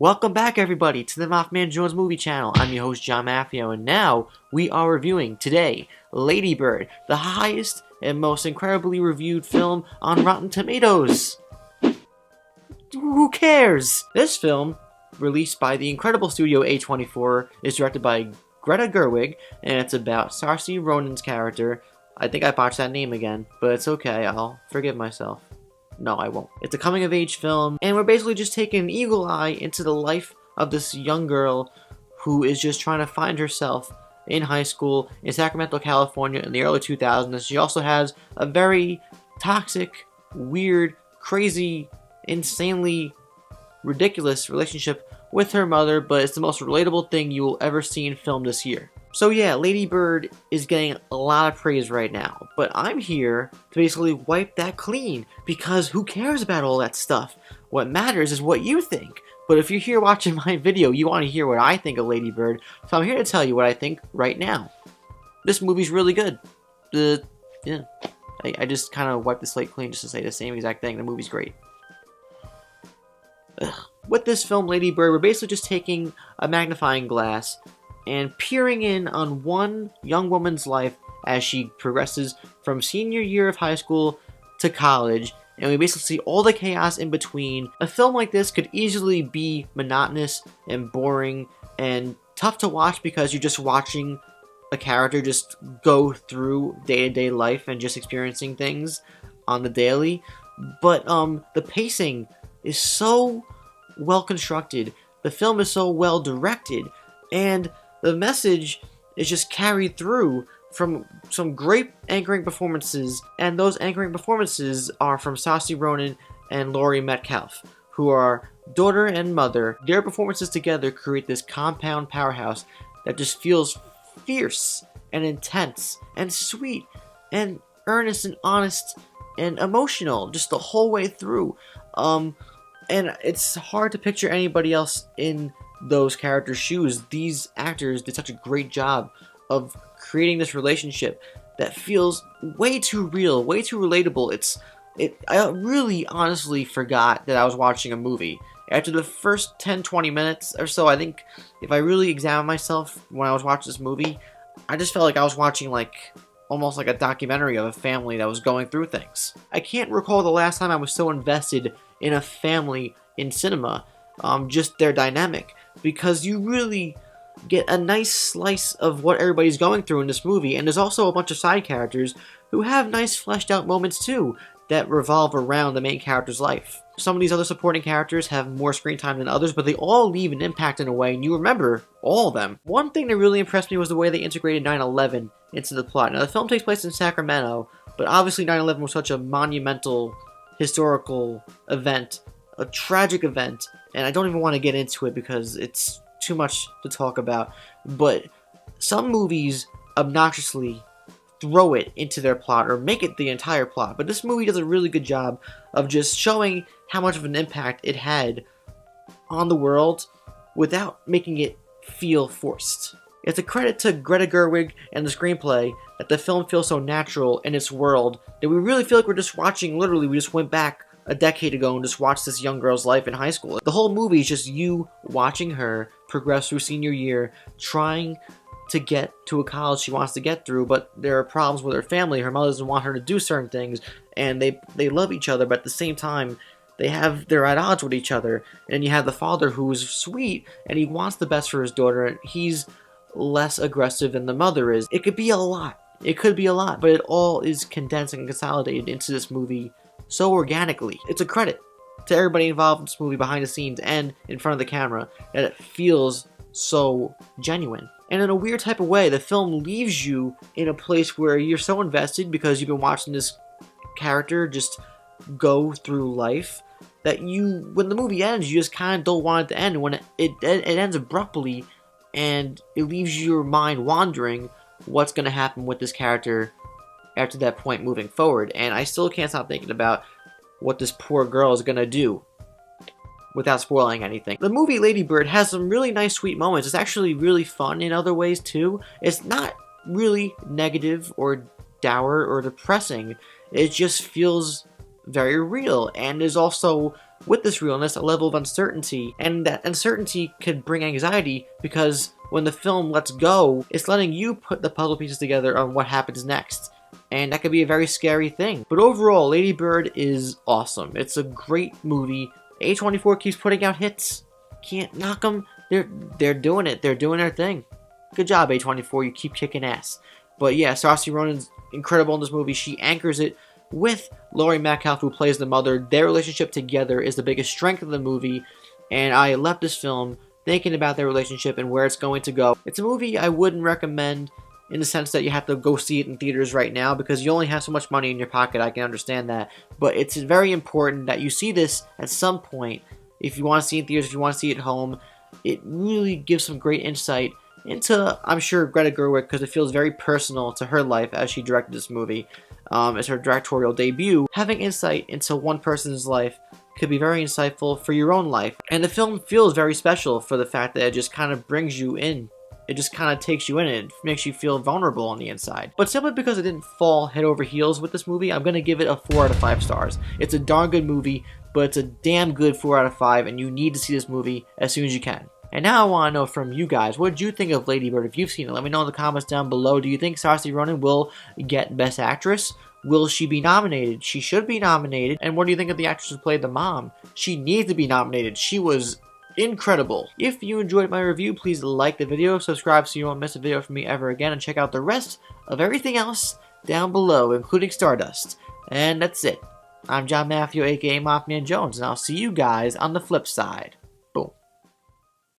Welcome back, everybody, to the MaffmanJones movie channel. I'm your host, John Maffio, and now we are reviewing today Lady Bird, the highest and most incredibly reviewed film on Rotten Tomatoes. Who cares? This film, released by the incredible studio A24, is directed by Greta Gerwig, and it's about Saoirse Ronan's character. I think I botched that name again, but it's okay, I'll forgive myself. No, I won't. It's a coming-of-age film, and we're basically just taking an eagle eye into the life of this young girl who is just trying to find herself in high school in Sacramento, California in the early 2000s. She also has a very toxic, weird, crazy, insanely ridiculous relationship with her mother, but it's the most relatable thing you will ever see in film this year. So yeah, Lady Bird is getting a lot of praise right now, but I'm here to basically wipe that clean, because who cares about all that stuff? What matters is what you think. But if you're here watching my video, you want to hear what I think of Lady Bird, so I'm here to tell you what I think right now. This movie's really good. Yeah, I just kind of wiped the slate clean just to say the same exact thing. The movie's great. With this film, Lady Bird, we're basically just taking a magnifying glass and peering in on one young woman's life as she progresses from senior year of high school to college, and we basically see all the chaos in between. A film like this could easily be monotonous and boring and tough to watch because you're just watching a character just go through day-to-day life and just experiencing things on the daily. But the pacing is so well constructed, the film is so well directed, and the message is just carried through from some great anchoring performances, and those anchoring performances are from Saoirse Ronan and Laurie Metcalf, who are daughter and mother. Their performances together create this compound powerhouse that just feels fierce and intense and sweet and earnest and honest and emotional just the whole way through. And it's hard to picture anybody else in those characters' shoes. These actors did such a great job of creating this relationship that feels way too real, way too relatable. I really honestly forgot that I was watching a movie. After the first 10-20 minutes or so, I think if I really examine myself when I was watching this movie, I just felt like I was watching almost like a documentary of a family that was going through things. I can't recall the last time I was so invested in a family in cinema, just their dynamic, because you really get a nice slice of what everybody's going through in this movie, and there's also a bunch of side characters who have nice fleshed out moments too that revolve around the main character's life. Some of these other supporting characters have more screen time than others, but they all leave an impact in a way, and you remember all of them. One thing that really impressed me was the way they integrated 9/11 into the plot. Now, the film takes place in Sacramento, but obviously 9/11 was such a monumental historical event, a tragic event, and I don't even want to get into it because it's too much to talk about, but some movies obnoxiously throw it into their plot or make it the entire plot, but this movie does a really good job of just showing how much of an impact it had on the world without making it feel forced. It's a credit to Greta Gerwig and the screenplay that the film feels so natural in its world that we really feel like we're just watching, literally, we just went back a decade ago and just watched this young girl's life in high school. The whole movie is just you watching her progress through senior year, trying to get to a college she wants to get through, but there are problems with her family. Her mother doesn't want her to do certain things, and they love each other, but at the same time, they're at odds with each other. And you have the father who's sweet, and he wants the best for his daughter, and he's less aggressive than the mother is. It could be a lot. It could be a lot, but it all is condensed and consolidated into this movie so organically. It's a credit to everybody involved in this movie behind the scenes and in front of the camera that it feels so genuine. And in a weird type of way, the film leaves you in a place where you're so invested because you've been watching this character just go through life that when the movie ends, you just kind of don't want it to end. When it ends abruptly and it leaves your mind wandering what's going to happen with this character after that point moving forward, and I still can't stop thinking about what this poor girl is gonna do without spoiling anything. The movie Lady Bird has some really nice sweet moments. It's actually really fun in other ways too. It's not really negative or dour or depressing. It just feels very real, and there's also with this realness a level of uncertainty, and that uncertainty could bring anxiety because when the film lets go, it's letting you put the puzzle pieces together on what happens next. And that could be a very scary thing. But overall, Lady Bird is awesome. It's a great movie. A24 keeps putting out hits. Can't knock them. They're doing it. They're doing their thing. Good job, A24. You keep kicking ass. But yeah, Saoirse Ronan's incredible in this movie. She anchors it with Laurie Metcalf, who plays the mother. Their relationship together is the biggest strength of the movie. And I left this film thinking about their relationship and where it's going to go. It's a movie I wouldn't recommend in the sense that you have to go see it in theaters right now because you only have so much money in your pocket. I can understand that. But it's very important that you see this at some point. If you want to see it in theaters, if you want to see it at home, it really gives some great insight into, I'm sure, Greta Gerwig, because it feels very personal to her life as she directed this movie. As her directorial debut, having insight into one person's life could be very insightful for your own life. And the film feels very special for the fact that it just kind of brings you in. It just kind of takes you in and it makes you feel vulnerable on the inside. But simply because it didn't fall head over heels with this movie, I'm going to give it a 4 out of 5 stars. It's a darn good movie, but it's a damn good 4 out of 5, and you need to see this movie as soon as you can. And now I want to know from you guys, what did you think of Lady Bird? If you've seen it, let me know in the comments down below. Do you think Saoirse Ronan will get Best Actress? Will she be nominated? She should be nominated. And what do you think of the actress who played the mom? She needs to be nominated. She was incredible. If you enjoyed my review, please like the video, subscribe so you won't miss a video from me ever again, and check out the rest of everything else down below, including Stardust. And that's it. I'm John Matthew, aka MaffmanJones, and I'll see you guys on the flip side.